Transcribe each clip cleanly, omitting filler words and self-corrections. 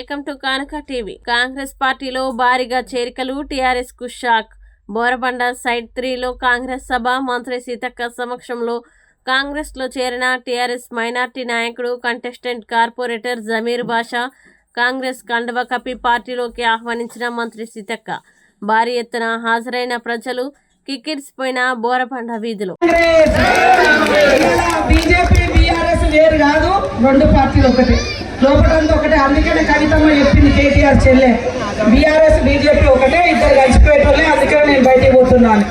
Welcome to Kanaka TV. Congress పార్టీలో భారీగా చేరికలు, టీఆర్ఎస్ కు షాక్. బోరబండ సైడ్ 3లో కాంగ్రెస్ సభ. మంత్రి సీతక్క సమక్షంలో కాంగ్రెస్ లో చేరిన టీఆర్ఎస్ మైనార్టీ నాయకుడు, కంటెస్టెంట్ కార్పొరేటర్ జమీర్ బాషా కాంగ్రెస్ కండువ కప్పి పార్టీలోకి ఆహ్వానించిన మంత్రి సీతక్క. భారీ ఎత్తున హాజరైన ప్రజలు కిక్కిరిసిపోయిన బోరబండ వీధులు. రెండు పార్టీలు ఒకటి, లోపలంతా ఒకటే. అందుకనే కవితమ్మ చెప్పింది, కేటీఆర్ చెల్లె. బీఆర్ఎస్ బీజేపీ ఒకటే, ఇద్దరు కలిసిపోయేటోళ్ళే. అందుకనే నేను బయటికి పోతున్నాను.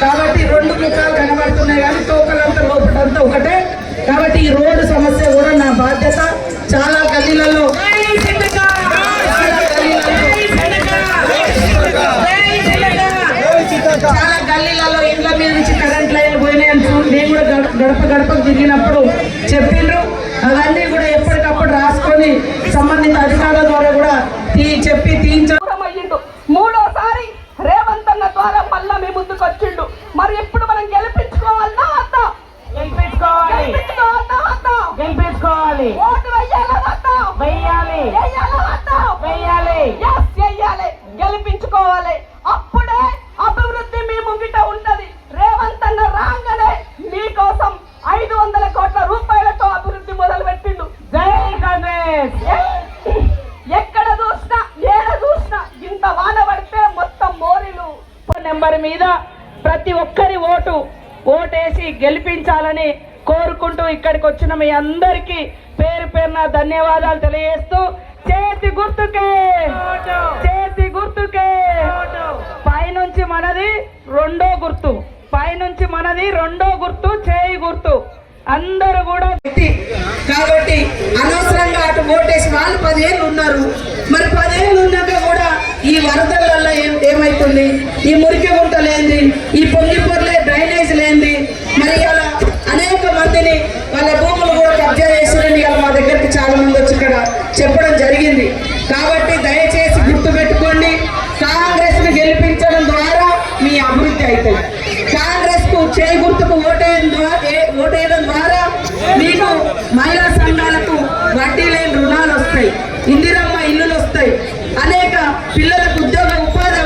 కాబట్టి రెండు ముఖాలు కనబడుతున్నాయి కానీ తోకలంతా లోపలంతా ఒకటే. కాబట్టి ఈ రోడ్డు సమస్య కూడా నా బాధ్యత. చాలా గల్లీలలో ఇండ్ల మీద నుంచి కరెంట్ లైన్లు పోయినాయని నేను కూడా గడప గడపకు తిరిగినప్పుడు చెప్పిండ్రు. అవన్నీ కూడా ఎప్పటికప్పుడు రాసుకొని సంబంధిత అధికారుల ద్వారా కూడా చెప్పి తీయించడం. మూడోసారి రేవంత్ అన్న ద్వారా మళ్ళా మీ ముందుకు వచ్చిండు. మరి ఇప్పుడు మనం గెలిపించుకోవాలన్నా వద్దా? గెలిపించుకోవాలి. ఓటు వెయ్యాలా వద్దా? వెయ్యాలి. గెలిపించుకోవాలి. అప్పుడే అభివృద్ధి మీ ముంగిట ఉంటది. రేవంత్ అన్న రాగానే మీకోసం 500 కోట్ల రూపాయలతో అభివృద్ధి మొదలు పెట్టిండు. జై కాంగ్రెస్. ఎక్కడ చూసినా ఏడ చూసినా ఇంత వాన పడితే మొత్తం మోరీలు. నెంబర్ మీద ప్రతి ఒక్కరి ఓటేసి గెలిపించాలని కోరుకుంటూ ఇక్కడికి వచ్చిన మీ అందరికీ పేరు పేరున ధన్యవాదాలు తెలియజేస్తూ, చేతి గుర్తుకే పైనుంచి మనది రెండో గుర్తు, చేయి గుర్తు. అందరూ కూడా కాబట్టి అనవసరంగా అటు ఓటేసి వాళ్ళు 10 ఏళ్ళు ఉన్నారు. మరి 10 ఏళ్ళు ఉన్నాక కూడా ఈ వరదల ఏమైతుంది? ఈ మురికి గుంటలేంది, ఈ పొంగి పొరలే డ్రైనేజ్ లేంది. మరి అలా అనేక మందిని వాళ్ళ భూములు కూడా కబ్జా చేసిరని మా దగ్గరికి చాలా మంది వచ్చి ఇక్కడ చెప్పడం జరిగింది. కాబట్టి దయచేసి గుర్తు పెట్టుకోండి, కాంగ్రెస్ ను గెలిపించడం ద్వారా మీ అభివృద్ధి అవుతుంది. కాంగ్రెస్ కు చేయి గుర్తుకు ఓటేయడం ద్వారా మీకు మహిళా సంఘాలకు వడ్డీ లేని రుణాలు వస్తాయి, ఇందిరమ్మ ఇల్లులు వస్తాయి, అనేక పిల్లలకు ఉద్యోగ ఉపాధి